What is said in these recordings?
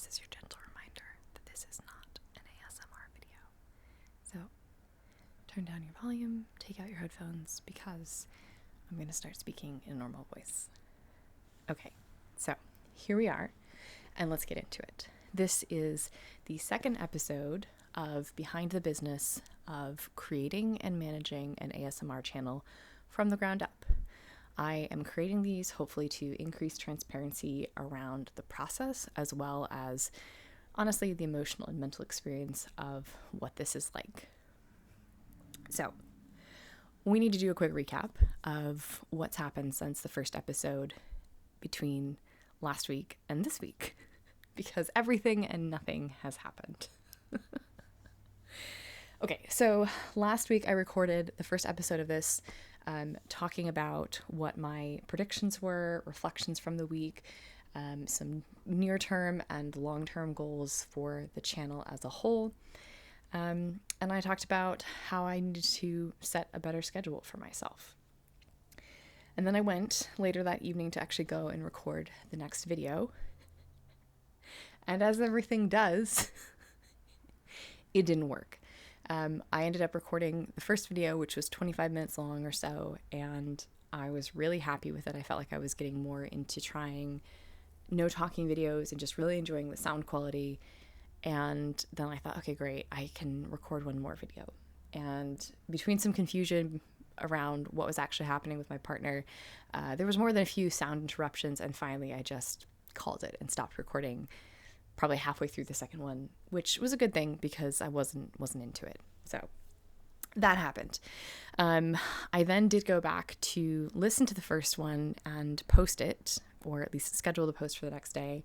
this is your gentle reminder that this is not an ASMR video. So turn down your volume, take out your headphones, because I'm going to start speaking in a normal voice. Okay, so here we are, and let's get into it. This is the second episode of Behind the Business of creating and managing an ASMR channel from the ground up. I am creating these hopefully to increase transparency around the process, as well as, honestly, the emotional and mental experience of what this is like. So, we need to do a quick recap of what's happened since the first episode between last week and this week, because everything and nothing has happened. Okay, so last week I recorded the first episode of this, talking about what my predictions were, reflections from the week, some near-term and long-term goals for the channel as a whole. And I talked about how I needed to set a better schedule for myself. And then I went later that evening to actually go and record the next video. And as everything does, it didn't work. I ended up recording the first video, which was 25 minutes long or so, and I was really happy with it. I felt like I was getting more into trying no talking videos and just really enjoying the sound quality. And then I thought, okay, great, I can record one more video. And between some confusion around what was actually happening with my partner, there was more than a few sound interruptions, and finally I just called it and stopped recording probably halfway through the second one, which was a good thing because I wasn't into it. So that happened. I then did go back to listen to the first one and post it, or at least schedule the post for the next day,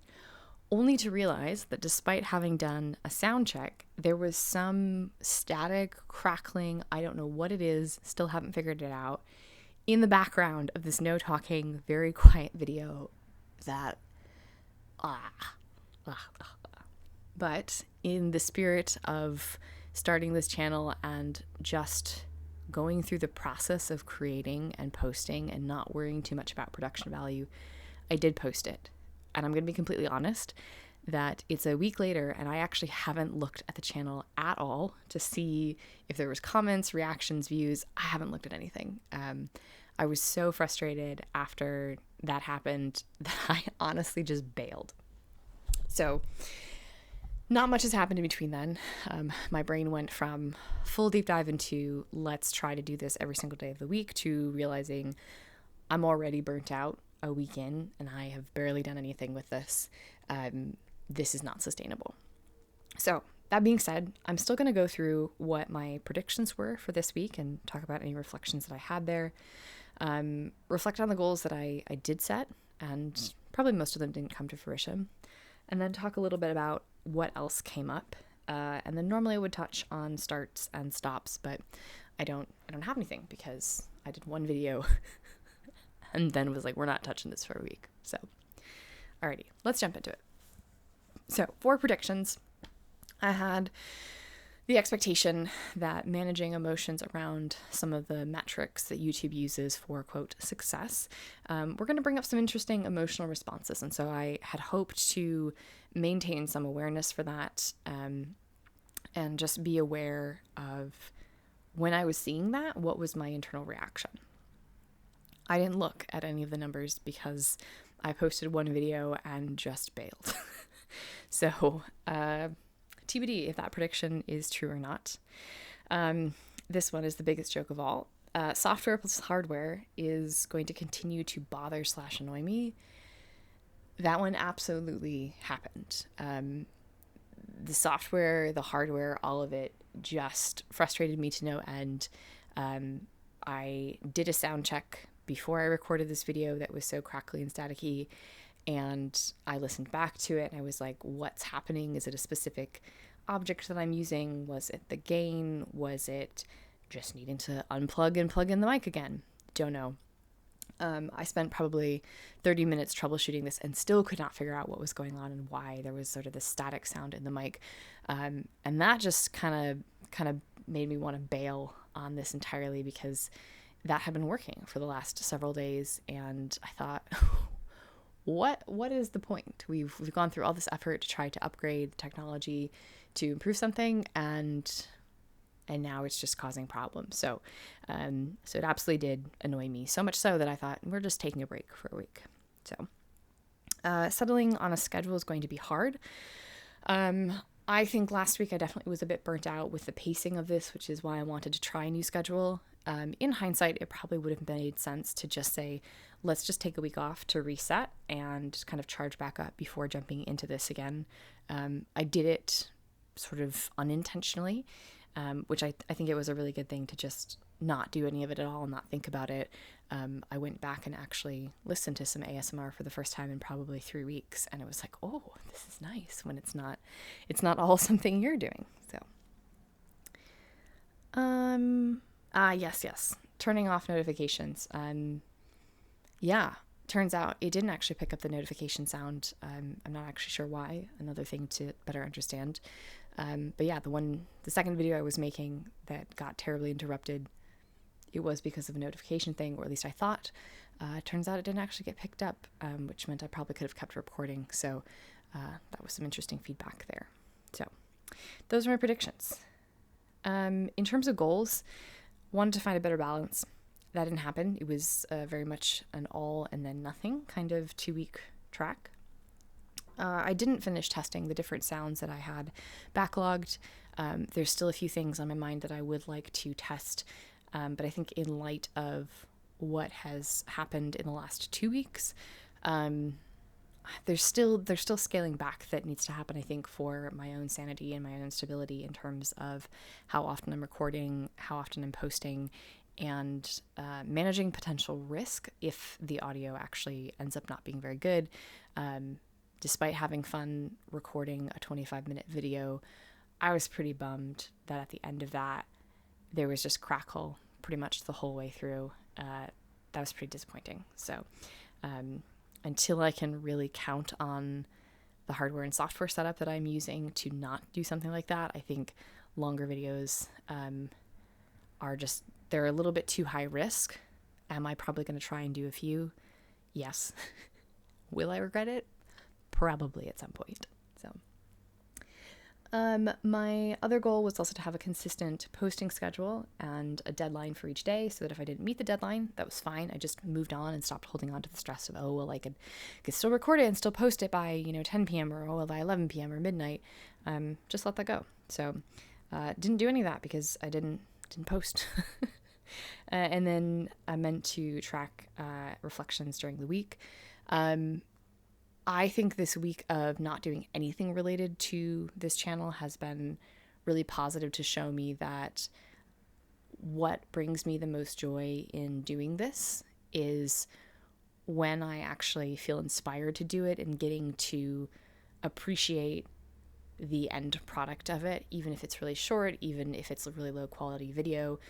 only to realize that despite having done a sound check, there was some static, crackling, I don't know what it is, still haven't figured it out, in the background of this no talking, very quiet video that But in the spirit of starting this channel and just going through the process of creating and posting and not worrying too much about production value, I did post it. And I'm going to be completely honest that it's a week later and I actually haven't looked at the channel at all to see if there was comments, reactions, views. I haven't looked at anything. I was so frustrated after that happened that I honestly just bailed. So not much has happened in between then. My brain went from full deep dive into let's try to do this every single day of the week to realizing I'm already burnt out a week in and I have barely done anything with this. This is not sustainable. So that being said, I'm still going to go through what my predictions were for this week and talk about any reflections that I had there. Reflect on the goals that I did set, and probably most of them didn't come to fruition. And then talk a little bit about what else came up. And then normally I would touch on starts and stops, but I don't have anything because I did one video and then was like, we're not touching this for a week. So, alrighty, let's jump into it. So, for predictions, I had the expectation that managing emotions around some of the metrics that YouTube uses for, quote, success, we're going to bring up some interesting emotional responses. And so I had hoped to maintain some awareness for that, and just be aware of when I was seeing that, what was my internal reaction. I didn't look at any of the numbers because I posted one video and just bailed. So, TBD if that prediction is true or not. This one is the biggest joke of all. Software plus hardware is going to continue to bother / annoy me. That one absolutely happened. The software, the hardware, all of it just frustrated me to no end. I did a sound check before I recorded this video that was so crackly and staticky, and I listened back to it and I was like, what's happening? Is it a specific object that I'm using? Was it the gain? Was it just needing to unplug and plug in the mic again? Don't know. I spent probably 30 minutes troubleshooting this and still could not figure out what was going on and why there was sort of this static sound in the mic. And that just kind of made me want to bail on this entirely because that had been working for the last several days. And I thought, what is the point? We've gone through all this effort to try to upgrade the technology to improve something, and now it's just causing problems. So it absolutely did annoy me, so much so that I thought, we're just taking a break for a week. So settling on a schedule is going to be hard. I think last week I definitely was a bit burnt out with the pacing of this, which is why I wanted to try a new schedule. In hindsight, it probably would have made sense to just say, let's just take a week off to reset and kind of charge back up before jumping into this again. I did it sort of unintentionally, which I think it was a really good thing to just not do any of it at all and not think about it. I went back and actually listened to some ASMR for the first time in probably 3 weeks, and it was like, oh, this is nice when it's not all something you're doing. So yes, turning off notifications. Turns out it didn't actually pick up the notification sound. I'm not actually sure why. Another thing to better understand. But yeah, the second video I was making that got terribly interrupted, it was because of a notification thing, or at least I thought. Turns out it didn't actually get picked up, which meant I probably could have kept recording. So that was some interesting feedback there. So those are my predictions. In terms of goals, wanted to find a better balance. That didn't happen. It was very much an all and then nothing kind of 2-week track. I didn't finish testing the different sounds that I had backlogged. There's still a few things on my mind that I would like to test, but I think in light of what has happened in the last 2 weeks, there's still scaling back that needs to happen, I think, for my own sanity and my own stability in terms of how often I'm recording, how often I'm posting, and managing potential risk if the audio actually ends up not being very good. Despite having fun recording a 25-minute video, I was pretty bummed that at the end of that, there was just crackle pretty much the whole way through. That was pretty disappointing. So until I can really count on the hardware and software setup that I'm using to not do something like that, I think longer videos they're a little bit too high risk. Am I probably going to try and do a few? Yes. Will I regret it? Probably at some point. So my other goal was also to have a consistent posting schedule and a deadline for each day, so that if I didn't meet the deadline, that was fine. I just moved on and stopped holding on to the stress of, I could still record it and still post it by 10 p.m. or by 11 p.m. or midnight. Just let that go. So didn't do any of that because I didn't post. And then I meant to track reflections during the week. I think this week of not doing anything related to this channel has been really positive to show me that what brings me the most joy in doing this is when I actually feel inspired to do it and getting to appreciate the end product of it, even if it's really short, even if it's a really low quality video.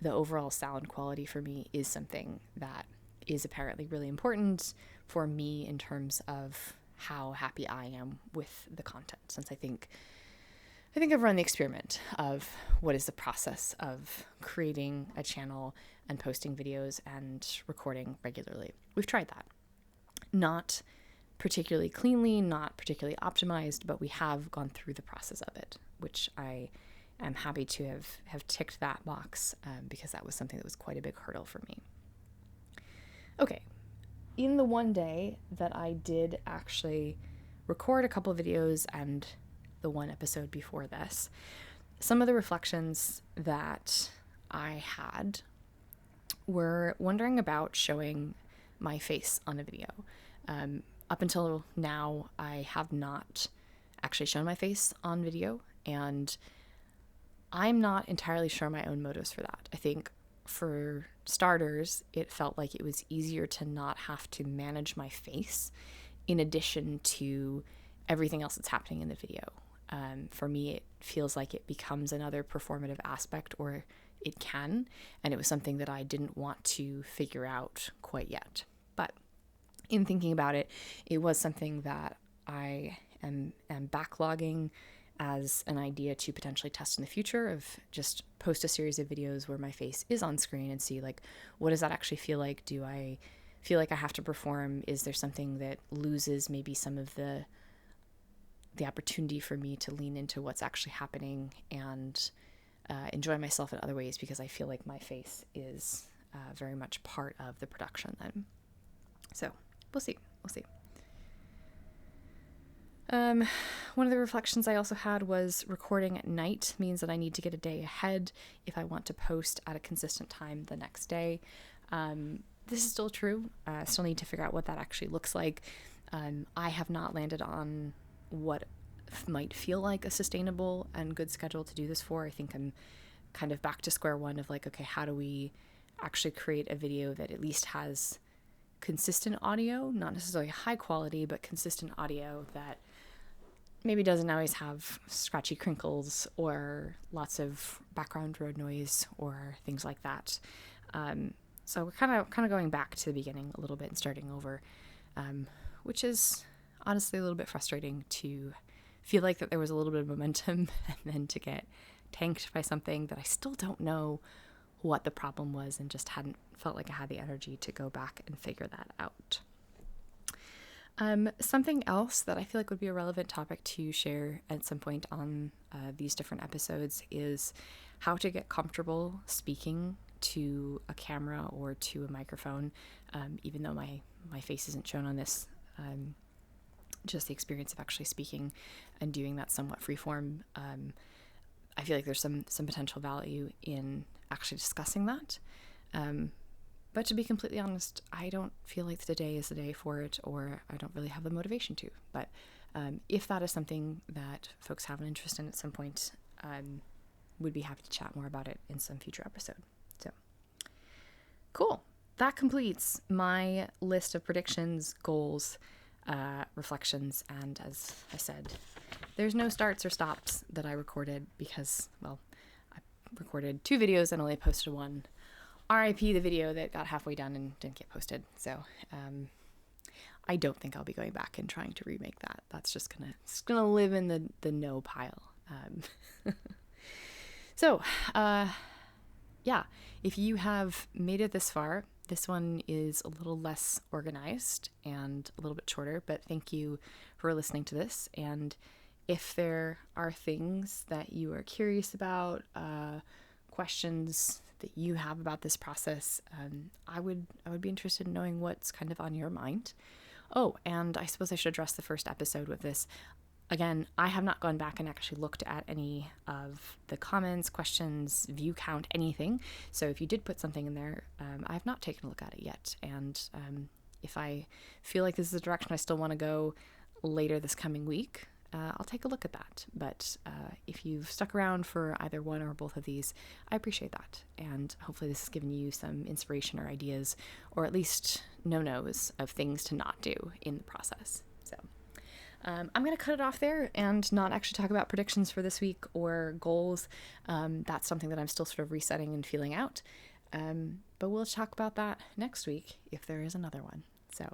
The overall sound quality for me is something that is apparently really important for me in terms of how happy I am with the content, since I think I've run the experiment of what is the process of creating a channel and posting videos and recording regularly. We've tried that. Not particularly cleanly, not particularly optimized, but we have gone through the process of it, which I am happy to have ticked that box because that was something that was quite a big hurdle for me. Okay, in the one day that I did actually record a couple of videos and the one episode before this, some of the reflections that I had were wondering about showing my face on a video. Up until now, I have not actually shown my face on video, and I'm not entirely sure my own motives for that. I think for starters, it felt like it was easier to not have to manage my face in addition to everything else that's happening in the video. For me, it feels like it becomes another performative aspect, or it can, and it was something that I didn't want to figure out quite yet. But in thinking about it, it was something that I am backlogging as an idea to potentially test in the future, of just post a series of videos where my face is on screen and see, like, what does that actually feel like? Do I feel like I have to perform? Is there something that loses maybe some of the opportunity for me to lean into what's actually happening and enjoy myself in other ways, because I feel like my face is very much part of the production then. So we'll see. One of the reflections I also had was recording at night means that I need to get a day ahead if I want to post at a consistent time the next day. This is still true. I still need to figure out what that actually looks like. I have not landed on what might feel like a sustainable and good schedule to do this for. I think I'm kind of back to square one of like, okay, how do we actually create a video that at least has consistent audio, not necessarily high quality, but consistent audio that maybe doesn't always have scratchy crinkles or lots of background road noise or things like that. So we're kind of going back to the beginning a little bit and starting over, which is honestly a little bit frustrating to feel like that there was a little bit of momentum and then to get tanked by something that I still don't know what the problem was and just hadn't felt like I had the energy to go back and figure that out. Something else that I feel like would be a relevant topic to share at some point on these different episodes is how to get comfortable speaking to a camera or to a microphone, even though my face isn't shown on this. Just the experience of actually speaking and doing that somewhat freeform. I feel like there's some potential value in actually discussing that. But to be completely honest, I don't feel like today is the day for it, or I don't really have the motivation to. But if that is something that folks have an interest in at some point, would be happy to chat more about it in some future episode. So, cool. That completes my list of predictions, goals, reflections, and as I said, there's no starts or stops that I recorded because, well, I recorded 2 videos and only posted one. RIP the video that got halfway done and didn't get posted. So I don't think I'll be going back and trying to remake that. That's just gonna live in the no pile. So yeah, if you have made it this far, this one is a little less organized and a little bit shorter, but thank you for listening to this. And if there are things that you are curious about, questions that you have about this process, I would be interested in knowing what's kind of on your mind. Oh, and I suppose I should address the first episode with this. Again, I have not gone back and actually looked at any of the comments, questions, view count, anything. So if you did put something in there, I have not taken a look at it yet. And if I feel like this is the direction I still want to go later this coming week, I'll take a look at that. But if you've stuck around for either one or both of these, I appreciate that. And hopefully this has given you some inspiration or ideas, or at least no-nos of things to not do in the process. So I'm going to cut it off there and not actually talk about predictions for this week or goals. That's something that I'm still sort of resetting and feeling out. But we'll talk about that next week if there is another one. So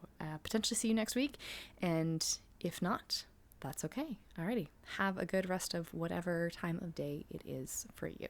potentially see you next week. And if not, that's okay. Alrighty. Have a good rest of whatever time of day it is for you.